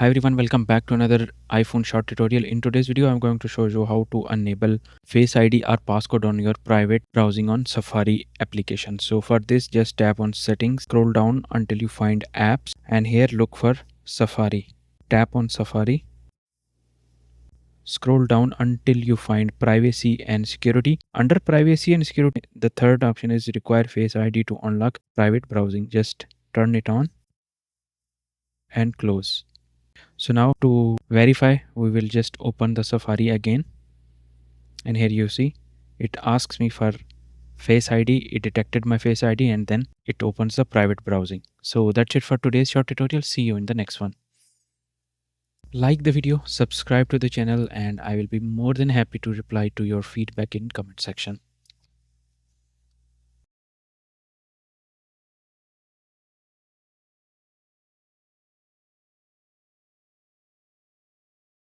Hi everyone, welcome back to another iPhone short tutorial. In today's video, I'm going to show you how to enable Face ID or passcode on your private browsing on Safari application. So for this, just tap on settings, scroll down until you find apps, and here look for Safari. Tap on Safari. Scroll down until you find privacy and security. Under privacy and security, the third option is require Face ID to unlock private browsing. Just turn it on and close. So now to verify, we will just open the Safari again, and here you see it asks me for Face ID. It detected my Face ID and then it opens the private browsing. So that's it for today's short tutorial. See you in the next one. Like the video, subscribe to the channel, and I will be more than happy to reply to your feedback in comment section.